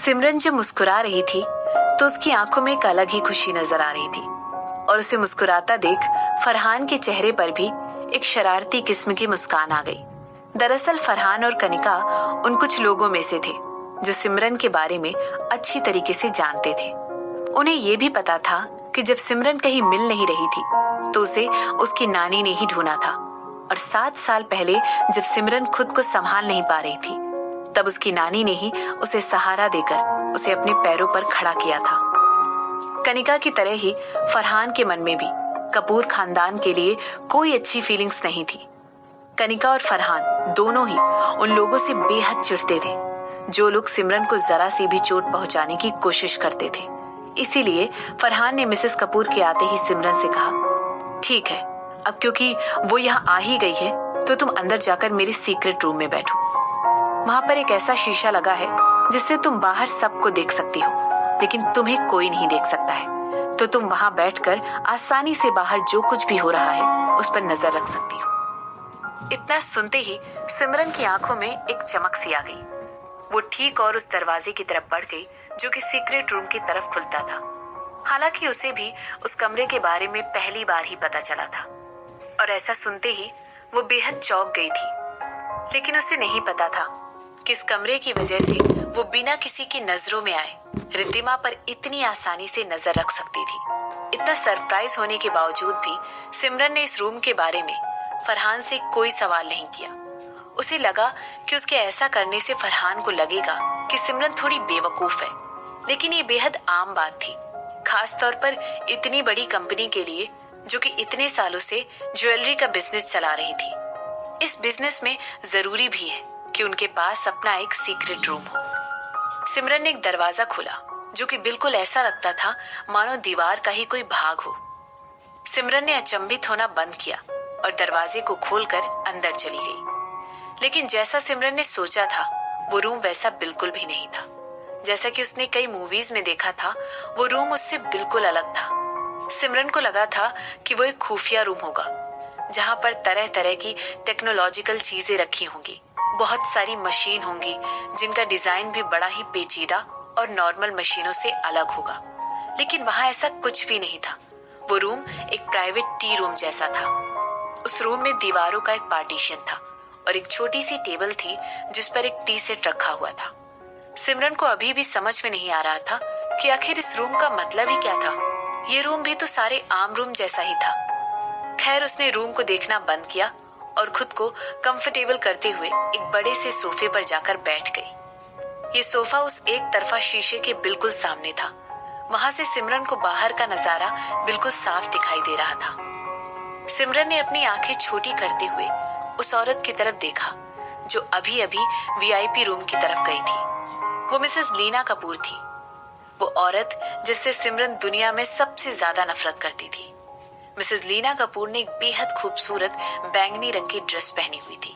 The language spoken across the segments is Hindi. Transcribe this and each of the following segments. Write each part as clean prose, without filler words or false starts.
सिमरन जब मुस्कुरा रही थी तो उसकी आंखों में एक अलग ही खुशी नजर आ रही थी और उसे मुस्कुराता देख फरहान के चेहरे पर भी एक शरारती किस्म की मुस्कान आ गई। दरअसल फरहान और कनिका उन कुछ लोगों में से थे जो सिमरन के बारे में अच्छी तरीके से जानते थे। उन्हें यह भी पता था कि जब सिमरन कहीं मिल नहीं रही थी तो उसे उसकी नानी ने ही ढूंढा था और 7 साल पहले जब सिमरन खुद को संभाल नहीं पा रही थी तब उसकी नानी ने ही उसे सहारा देकर उसे अपने पैरों पर खड़ा किया था। कनिका की तरह ही फरहान के मन में भी कपूर खानदान के लिए कोई अच्छी फीलिंग्स नहीं थी। कनिका और फरहान दोनों ही उन लोगों से बेहद चिढ़ते थे जो लोग सिमरन को जरा सी भी चोट पहुंचाने की कोशिश करते थे। इसीलिए फरहान ने मिसेस कपूर के आते ही सिमरन से कहा, ठीक है, अब क्योंकि वो यहाँ आ ही गई है तो तुम अंदर जाकर मेरे सीक्रेट रूम में बैठो। वहां पर एक ऐसा शीशा लगा है जिससे तुम बाहर सबको देख सकती हो लेकिन तुम्हें कोई नहीं देख सकता है, तो तुम वहां बैठकर आसानी से बाहर जो कुछ भी हो रहा है उस पर नजर रख सकती हो। इतना सुनते ही सिमरन की आंखों में एक चमक सी आ गई। वो ठीक और उस दरवाजे की तरफ बढ़ गई जो कि सीक्रेट रूम की तरफ खुलता था। हालांकि उसे भी उस कमरे के बारे में पहली बार ही पता चला था और ऐसा सुनते ही वो बेहद चौंक गई थी। लेकिन उसे नहीं पता था कि इस कमरे की वजह से वो बिना किसी की नजरों में आए रिद्धिमा पर इतनी आसानी से नजर रख सकती थी। इतना सरप्राइज होने के बावजूद भी सिमरन ने इस रूम के बारे में फरहान से कोई सवाल नहीं किया। उसे लगा कि उसके ऐसा करने से फरहान को लगेगा कि सिमरन थोड़ी बेवकूफ है, लेकिन ये बेहद आम बात थी, खास तौर पर इतनी बड़ी कंपनी के लिए जो कि इतने सालों से ज्वेलरी का बिजनेस चला रही थी। इस बिजनेस में जरूरी भी है कि उनके पास अपना एक सीक्रेट रूम हो। सिमरन ने एक दरवाजा खोला जो कि बिल्कुल ऐसा लगता था मानो दीवार का ही कोई भाग हो। सिमरन ने अचंभित होना बंद किया और दरवाजे को खोलकर अंदर चली गई। लेकिन जैसा सिमरन ने सोचा था वो रूम वैसा बिल्कुल भी नहीं था। जैसा कि उसने कई मूवीज में देखा था वो रूम उससे बिल्कुल अलग था। सिमरन को लगा था कि वो एक खुफिया रूम होगा जहां पर तरह तरह की टेक्नोलॉजिकल चीजें रखी होंगी, बहुत सारी मशीन होंगी जिनका डिजाइन भी बड़ा ही पेचीदा और नॉर्मल मशीनों से अलग होगा। लेकिन वहां ऐसा कुछ भी नहीं था। वो रूम एक प्राइवेट टी रूम जैसा था। उस रूम में दीवारों का एक पार्टीशन था और एक छोटी सी टेबल थी जिस पर एक टी सेट रखा हुआ था। सिमरन को अभी भी समझ में नहीं आ रहा था कि आखिर इस रूम का मतलब ही क्या था। ये रूम भी तो सारे आम रूम जैसा ही था। खैर उसने रूम को देखना बंद किया और खुद को कंफर्टेबल करते हुए एक बड़े से सोफे पर जाकर बैठ गई। ये सोफा उस एक तरफा शीशे के बिल्कुल सामने था। वहां से सिमरन को बाहर का नजारा बिल्कुल साफ दिखाई दे रहा था। सिमरन ने अपनी आंखें छोटी करते हुए उस औरत की तरफ देखा जो अभी अभी वीआईपी रूम की तरफ गई थी। वो मिसेस लीना कपूर थी, वो औरत जिससे सिमरन दुनिया में सबसे ज्यादा नफरत करती थी। मिसेस लीना कपूर ने एक बेहद खूबसूरत बैंगनी रंग की ड्रेस पहनी हुई थी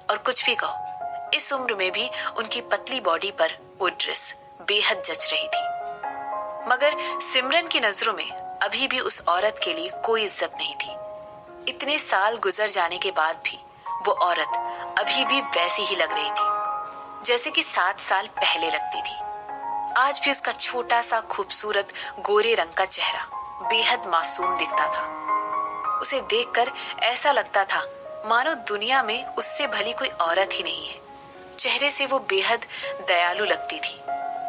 और कुछ भी कहो, इस उम्र में भी उनकी पतली बॉडी पर वो ड्रेस बेहद जच रही थी। मगर सिमरन की नजरों में अभी भी उस औरत के लिए कोई इज्जत नहीं थी। इतने साल गुजर जाने के बाद भी वो औरत अभी भी वैसी ही लग रही थी जैसे कि 7 साल पहले लगती थी। आज भी उसका छोटा सा खूबसूरत गोरे रंग का चेहरा बेहद मासूम दिखता था। उसे देखकर ऐसा लगता था मानो दुनिया में उससे भली कोई औरत ही नहीं है। चेहरे से वो बेहद दयालु लगती थी,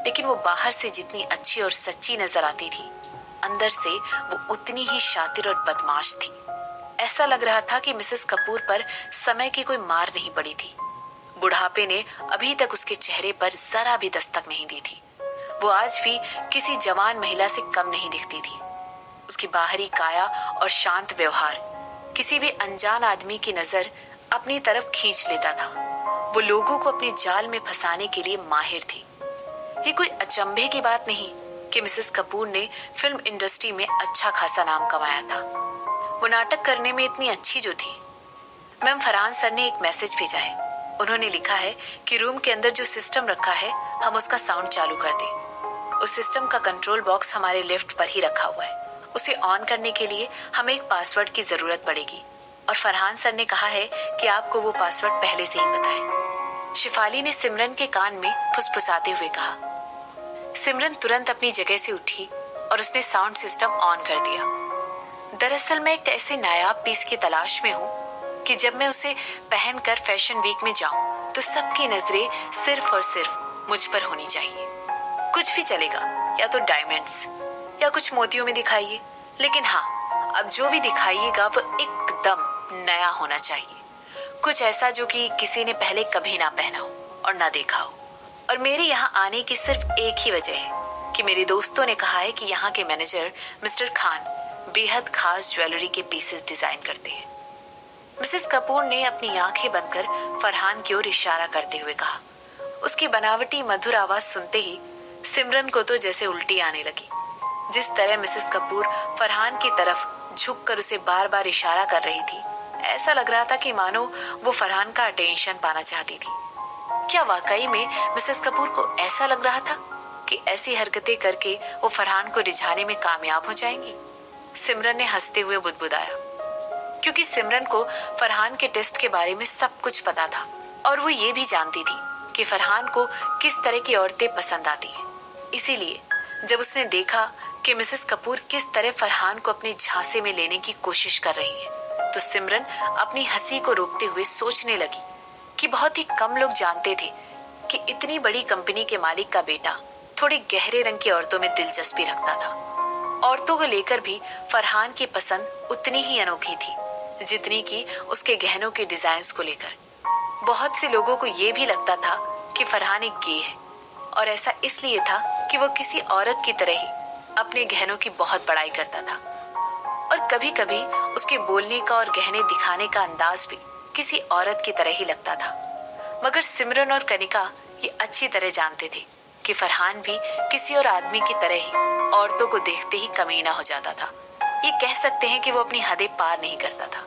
लेकिन वो बाहर से जितनी अच्छी और सच्ची नजर आती थी, अंदर से वो उतनी ही शातिर और बदमाश थी। ऐसा लग रहा था कि मिसेस कपूर पर समय की कोई मार नहीं पड़ी थी। बुढ़ापे ने अभी तक उसके चेहरे पर जरा भी दस्तक नहीं दी थी। वो आज भी किसी जवान महिला से कम नहीं दिखती थी। उसकी बाहरी काया और शांत व्यवहार किसी भी अनजान आदमी की नजर अपनी तरफ खींच लेता था। वो लोगों को अपने जाल में फंसाने के लिए माहिर थी। ये कोई अचंभे की बात नहीं कि मिसेस कपूर ने फिल्म इंडस्ट्री में अच्छा खासा नाम कमाया था। वो नाटक करने में इतनी अच्छी जो थी। मैम फरहान सर ने एक मैसेज भेजा है। उन्होंने लिखा है कि रूम के अंदर जो सिस्टम रखा है हम उसका साउंड चालू कर दें। उस सिस्टम का कंट्रोल बॉक्स हमारे लेफ्ट पर ही रखा हुआ है। उसे ऑन करने के लिए हमें एक पासवर्ड की जरूरत पड़ेगी और फरहान सर ने कहा है कि आपको वो पासवर्ड पहले से ही पता है। शिफाली ने सिमरन के कान में फुसफुसाते हुए कहा। सिमरन तुरंत अपनी जगह से उठी और उसने साउंड सिस्टम ऑन कर दिया। दरअसल मैं एक ऐसे नायाब पीस की तलाश में हूँ कि जब मैं उसे पहनकर फैशन वीक में जाऊं तो सबकी नजरें सिर्फ और सिर्फ मुझ पर होनी चाहिए। कुछ भी चलेगा, या तो डायमंड्स या कुछ मोतियों में दिखाइए, लेकिन हाँ, अब जो भी दिखाइएगा वो एकदम नया होना चाहिए। कुछ ऐसा जो कि किसी ने पहले कभी ना पहना हो और ना देखा हो। और मेरे यहाँ आने की सिर्फ एक ही वजह है कि मेरे दोस्तों ने कहा है कि यहाँ के मैनेजर मिस्टर खान बेहद खास ज्वेलरी के पीसेस डिजाइन करते हैं। मिसेस कपूर ने अपनी आंखें बंद कर फरहान की ओर इशारा करते हुए कहा। उसकी बनावटी मधुर आवाज सुनते ही सिमरन को तो जैसे उल्टी आने लगी। जिस तरह मिसेस कपूर फरहान की तरफ झुककर उसे बार बार इशारा कर रही थी, ऐसा लग रहा था कि मानो वो फरहान का अटेंशन पाना चाहती थी। क्या वाकई में मिसेस कपूर को ऐसा लग रहा था कि ऐसी हरकतें करके वो फरहान को रिझाने में कामयाब हो जाएंगी? सिमरन ने हंसते हुए बुदबुदाया, क्योंकि सिमरन को फरहान के टेस्ट के बारे में सब कुछ पता था और वो ये भी जानती थी कि फरहान को किस तरह की औरतें पसंद आती हैं। इसीलिए जब उसने देखा कि मिसेस कपूर किस तरह फरहान को अपनी झांसे में लेने की कोशिश कर रही है, तो सिमरन अपनी हंसी को रोकते हुए सोचने लगी कि बहुत ही कम लोग जानते थे कि इतनी बड़ी कंपनी के मालिक का बेटा थोड़े गहरे रंग की औरतों में दिलचस्पी रखता था। औरतों को लेकर भी फरहान की पसंद उतनी ही अनोखी थी जितनी कि उसके गहनों के डिजाइन्स को लेकर। बहुत से लोगों को यह भी लगता था कि फरहान एक गे है, और ऐसा इसलिए था कि वो किसी औरत की तरह ही अपने गहनों की बहुत बड़ाई करता था, और कभी कभी उसके बोलने का और गहने दिखाने का अंदाज भी किसी औरत की तरह ही लगता था। मगर सिमरन और कनिका ये अच्छी तरह जानते थे कि फरहान भी किसी और आदमी की तरह ही औरतों को देखते ही कमीना हो जाता था। ये कह सकते हैं कि वो अपनी हदें पार नहीं करता था।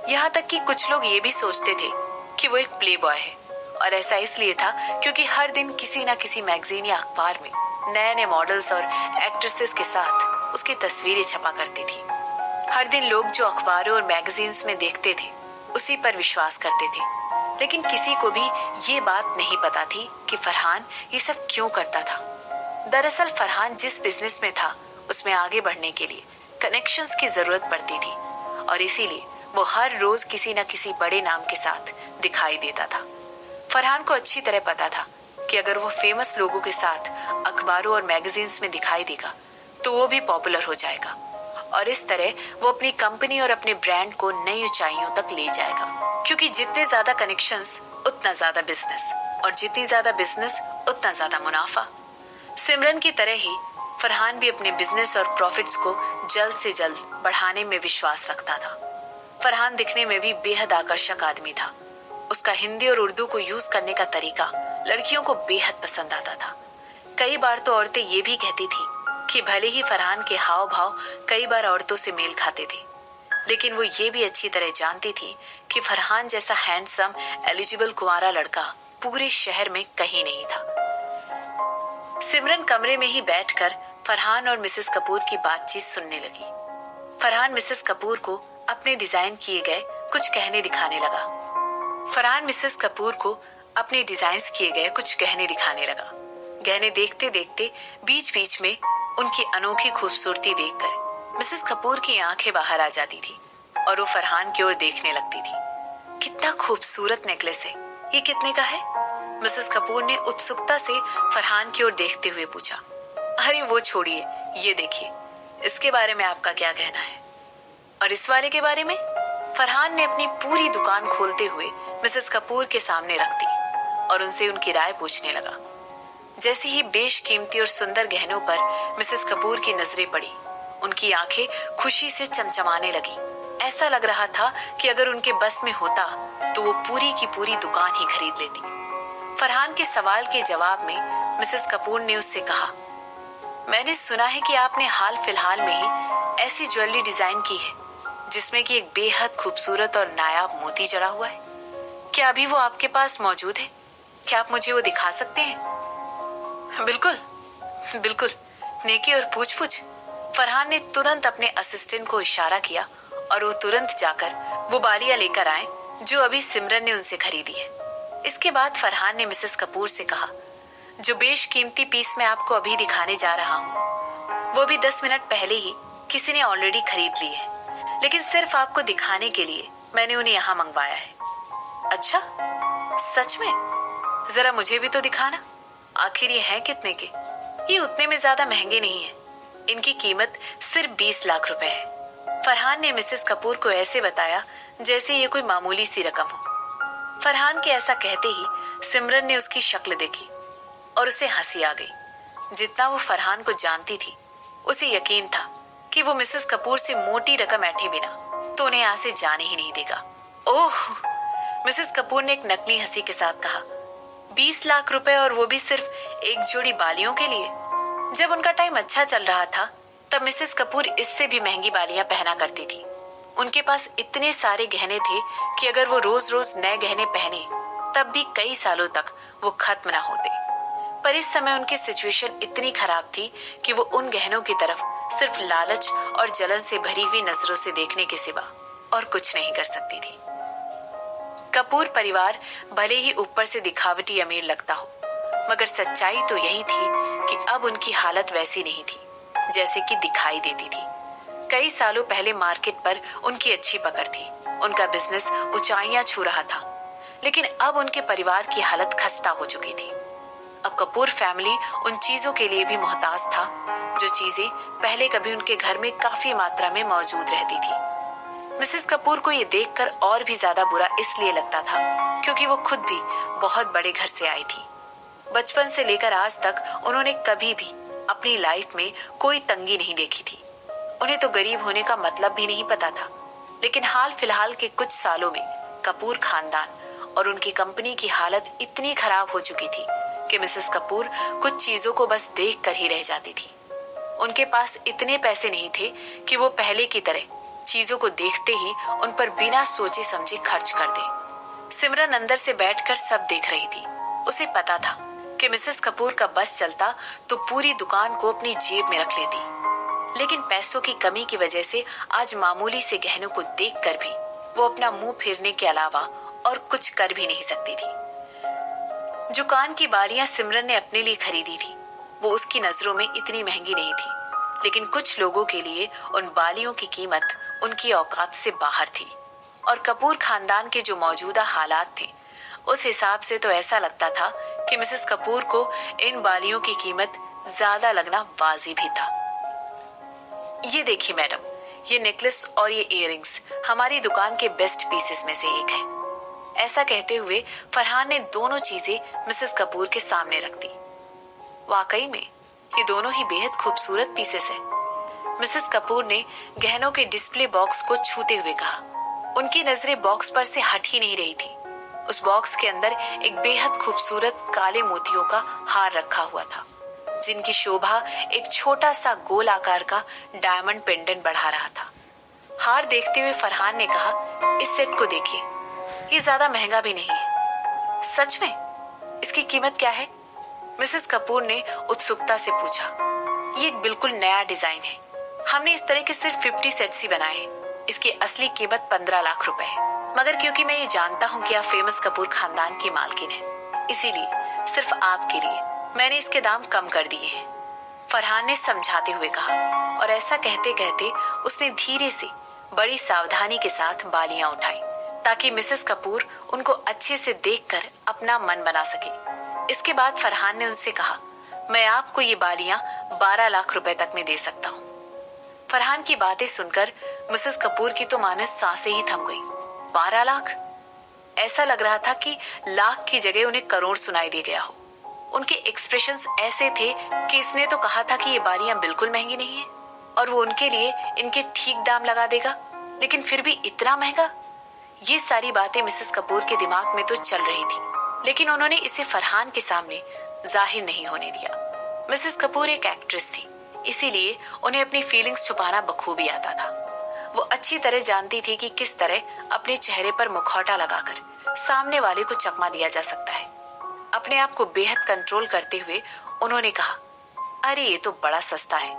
यहाँ तक कि कुछ लोग ये भी सोचते थे कि वो एक प्लेबॉय है, और ऐसा इसलिए था क्योंकि हर दिन किसी न किसी मैगजीन या अखबार में नए नए मॉडल्स और एक्ट्रेसेस के साथ उसकी तस्वीरें छपा करती थी। हर दिन लोग जो अखबारों और मैगजीन्स में देखते थे उसी पर विश्वास करते थे, लेकिन किसी को भी ये बात नहीं पता थी कि फरहान ये सब क्यों करता था। दरअसल फरहान जिस बिजनेस में था उसमें आगे बढ़ने के लिए कनेक्शंस की जरूरत पड़ती थी, और इसीलिए वो हर रोज किसी न किसी बड़े नाम के साथ दिखाई देता था। फरहान को अच्छी तरह पता था कि अगर वो फेमस लोगों के साथ अखबारों और मैगजीन्स में दिखाई देगा तो वो भी पॉपुलर हो जाएगा, और इस तरह वो अपनी कंपनी और अपने ब्रांड को नई ऊंचाइयों तक ले जाएगा। क्योंकि जितने ज्यादा कनेक्शंस उतना ज्यादा बिजनेस, और जितनी ज्यादा बिजनेस उतना ज्यादा मुनाफा। सिमरन की तरह ही फरहान भी अपने बिजनेस और प्रॉफिट्स को जल्द से जल्द बढ़ाने में विश्वास रखता था। फरहान दिखने में भी बेहद आकर्षक आदमी था। उसका हिंदी और उर्दू को यूज करने का तरीका लड़कियों को बेहद पसंद आता था। कई बार तो औरतें ये भी कहती थी कि भले ही फरहान के हाव भाव कई बार औरतों से मेल खाते थे, लेकिन वो ये भी अच्छी तरह जानती थी कि फरहान जैसा हैंडसम एलिजिबल कुंवारा लड़का पूरे शहर में कहीं नहीं था। सिमरन कमरे में ही बैठकर फरहान और मिसेस कपूर की बातचीत सुनने लगी। फरहान मिसेस कपूर को अपने डिजाइन किए गए कुछ गहने दिखाने लगा। गहने देखते देखते बीच बीच में उनकी अनोखी खूबसूरती देखकर मिसेस कपूर की आंखें बाहर आ जाती थी और वो फरहान की ओर देखने लगती थी। कितना खूबसूरत नेकलेस है, ये कितने का है? मिसेस कपूर ने उत्सुकता से फरहान की ओर देखते हुए पूछा। अरे वो छोड़िए, ये देखिए, इसके बारे में आपका क्या कहना है? और इस वाले के बारे में? फरहान ने अपनी पूरी दुकान खोलते हुए मिसेस कपूर के सामने रख दी और उनसे उनकी राय पूछने लगा। जैसे ही बेशकीमती और सुंदर गहनों पर मिसेस कपूर की नजरें पड़ी, उनकी आंखें खुशी से चमचमाने लगी। ऐसा लग रहा था कि अगर उनके बस में होता तो वो पूरी की पूरी दुकान ही खरीद लेती। फरहान के सवाल के जवाब में मिसेस कपूर ने उससे कहा, मैंने सुना है कि आपने हाल फिलहाल में ही ऐसी ज्वेलरी डिजाइन की है जिसमें कि एक बेहद खूबसूरत और नायाब मोती जड़ा हुआ है। क्या अभी वो आपके पास मौजूद है? क्या आप मुझे वो दिखा सकते हैं? बिल्कुल बिल्कुल, नेकी और पूछ। फरहान ने तुरंत अपने असिस्टेंट को इशारा किया और वो तुरंत जाकर वो बालियां लेकर आए जो अभी सिमरन ने उनसे खरीदी है। इसके बाद फरहान ने मिसेस कपूर से कहा, जो बेशकीमती पीस मैं आपको अभी दिखाने जा रहा हूँ वो भी 10 मिनट पहले ही किसी ने ऑलरेडी खरीद ली है, लेकिन सिर्फ आपको दिखाने के लिए मैंने उन्हें यहाँ मंगवाया है। अच्छा, सच में? जरा मुझे भी तो दिखाना। आखिर ये है कितने के? ये उतने में ज्यादा महंगे नहीं है। इनकी कीमत सिर्फ 20 लाख रुपए है। फरहान ने मिसेस कपूर को ऐसे बताया जैसे ये कोई मामूली सी रकम हो। फरहान के ऐसा कहते ही सिमरन ने उसकी शक्ल देखी और उसे हंसी आ गई। जितना वो फरहान को जानती थी, उसे यकीन था कि वो मिसेस कपूर से मोटी रकम ऐंठे बिना तो उन्हें यहाँ से जाने ही नहीं देगा। ओह, मिसेस कपूर ने एक नकली हंसी के साथ कहा, 20 लाख रुपए, और वो भी सिर्फ एक जोड़ी बालियों के लिए? जब उनका टाइम अच्छा चल रहा था तब मिसेस कपूर इससे भी महंगी बालियां पहना करती थी। उनके पास इतने सारे गहने थे कि अगर वो रोज रोज नए गहने पहने तब भी कई सालों तक वो खत्म ना होते। पर इस समय उनकी सिचुएशन इतनी खराब थी कि वो उन गहनों की तरफ सिर्फ लालच और जलन से भरी हुई नजरों से देखने के सिवा और कुछ नहीं कर सकती थी। कपूर परिवार भले ही ऊपर से दिखावटी अमीर लगता हो, मगर सच्चाई तो यही थी कि अब उनकी हालत वैसी नहीं थी जैसे कि दिखाई देती थी। कई सालों पहले मार्केट पर उनकी अच्छी पकड़ थी, उनका बिजनेस ऊंचाइयां छू रहा था, लेकिन अब उनके परिवार की हालत खस्ता हो चुकी थी। अब कपूर फैमिली उन चीजों के लिए भी मोहताज था जो चीजें पहले कभी उनके घर में काफी मात्रा में मौजूद रहती थी। मिसेस कपूर को ये देखकर और भी ज्यादा बुरा इसलिए लगता था क्योंकि वो खुद भी बहुत बड़े घर से आई थी। बचपन से लेकर आज तक उन्होंने कभी भी अपनी लाइफ में कोई तंगी नहीं देखी थी। उन्हें तो गरीब होने का मतलब भी नहीं पता था, लेकिन हाल फिलहाल के कुछ सालों में कपूर खानदान और उनकी कंपनी की हालत इतनी खराब हो चुकी थी कि मिसेस कपूर कुछ चीजों को बस देख कर ही रह जाती थी। उनके पास इतने पैसे नहीं थे कि वो पहले की तरह चीजों को देखते ही उन पर बिना सोचे समझे खर्च कर दे। सिमरन अंदर से बैठकर सब देख रही थी। उसे पता था कि मिसेस कपूर का बस चलता तो पूरी दुकान को अपनी जेब में रख लेती, लेकिन पैसों की कमी की वजह से आज मामूली से गहनों को देखकर भी वो अपना मुंह फेरने के अलावा और कुछ कर भी नहीं सकती थी। जो कान की बालियां सिमरन ने अपने लिए खरीदी थी वो उसकी नजरों में इतनी महंगी नहीं थी, लेकिन कुछ लोगों के लिए उन बालियों की कीमत उनकी औकात से बाहर थी। और कपूर खानदान के जो मौजूदा हालात थे उस हिसाब से तो ऐसा लगता था कि मिसेस कपूर को इन बालियों की कीमत ज्यादा लगना वाजिब ही था। ये देखिए मैडम, ये नेकलेस और ये इयररिंग्स हमारी दुकान के बेस्ट पीसेस में से एक है। ऐसा कहते हुए फरहान ने दोनों चीजें मिसेस कपूर के सामने रख दी। वाकई में ये दोनों ही बेहद खूबसूरत पीसेस हैं। मिसेस कपूर ने गहनों के डिस्प्ले बॉक्स को छूते हुए कहा। उनकी नजरें बॉक्स पर से हट ही नहीं रही थी। उस बॉक्स के अंदर एक बेहद खूबसूरत काले मोतियों का हार रखा हुआ था, जिनकी शोभा एक छोटा सा गोल आकार का डायमंड पेंडेंट बढ़ा रहा था। हार देखते हुए फरहान ने कहा, इस सेट को देखिए, ये ज्यादा महंगा भी नहीं है। सच में? इसकी कीमत क्या है? मिसेस कपूर ने उत्सुकता से पूछा। ये एक बिल्कुल नया डिजाइन है। हमने इस तरह के सिर्फ 50 सेट्स ही बनाए हैं। इसकी असली कीमत 15 लाख रुपए है, मगर क्योंकि मैं ये जानता हूँ कि आप फेमस कपूर खानदान की मालकिन हैं, इसीलिए सिर्फ आपके लिए मैंने इसके दाम कम कर दिए हैं, फरहान ने समझाते हुए कहा। और ऐसा कहते कहते उसने धीरे से बड़ी सावधानी के साथ बालियां उठाई ताकि मिसेस कपूर उनको अच्छे से देखकर अपना मन बना सके। इसके बाद फरहान ने उनसे कहा, मैं आपको ये बालियां 12 लाख रुपए तक में दे सकता हूँ। फरहान की बातें सुनकर मिसेस कपूर की तो मानो सांसें ही थम गई। 12 लाख? ऐसा लग रहा था कि लाख की जगह उन्हें करोड़ सुनाई दे गया हो। उनके एक्सप्रेशंस ऐसे थे कि इसने तो कहा था कि ये बालियां बिल्कुल महंगी नहीं है और वो उनके लिए इनके ठीक दाम लगा देगा, लेकिन फिर भी इतना महंगा। ये सारी बातें मिसेस कपूर के दिमाग में तो चल रही थी, लेकिन उन्होंने इसे फरहान के सामने जाहिर नहीं होने दिया। मिसेस कपूर एक एक्ट्रेस थी, इसीलिए उन्हें अपनी फीलिंग्स छुपाना बखूबी आता था। वो अच्छी तरह जानती थी कि किस तरह अपने चेहरे पर मुखौटा लगाकर सामने वाले को चकमा दिया जा सकता है। अपने आप को बेहद कंट्रोल करते हुए उन्होंने कहा, अरे ये तो बड़ा सस्ता है।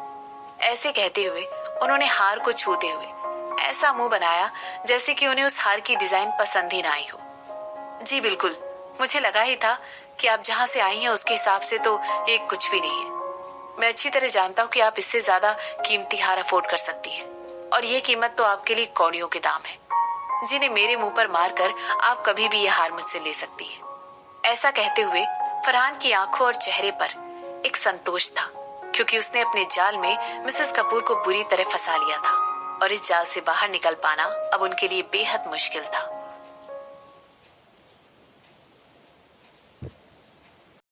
ऐसे कहते हुए उन्होंने हार को छूते हुए ऐसा मुंह बनाया जैसे कि उन्हें उस हार की डिजाइन पसंद ही ना आई हो। जी बिल्कुल, मुझे लगा ही था कि आप जहां से आई हैं उसके हिसाब से तो एक कुछ भी नहीं है। मैं अच्छी तरह जानता हूँ कि आप इससे ज्यादा कीमती हार अफोर्ड कर सकती हैं, और ये कीमत तो आपके लिए कौड़ियों के दाम है, जिन्हें मेरे मुंह पर मारकर आप कभी भी ये हार मुझसे ले सकती हैं। ऐसा कहते हुए फरहान की आंखों और चेहरे पर एक संतोष था, क्योंकि उसने अपने जाल में मिसेस कपूर को बुरी तरह फंसा लिया था और इस जाल से बाहर निकल पाना अब उनके लिए बेहद मुश्किल था।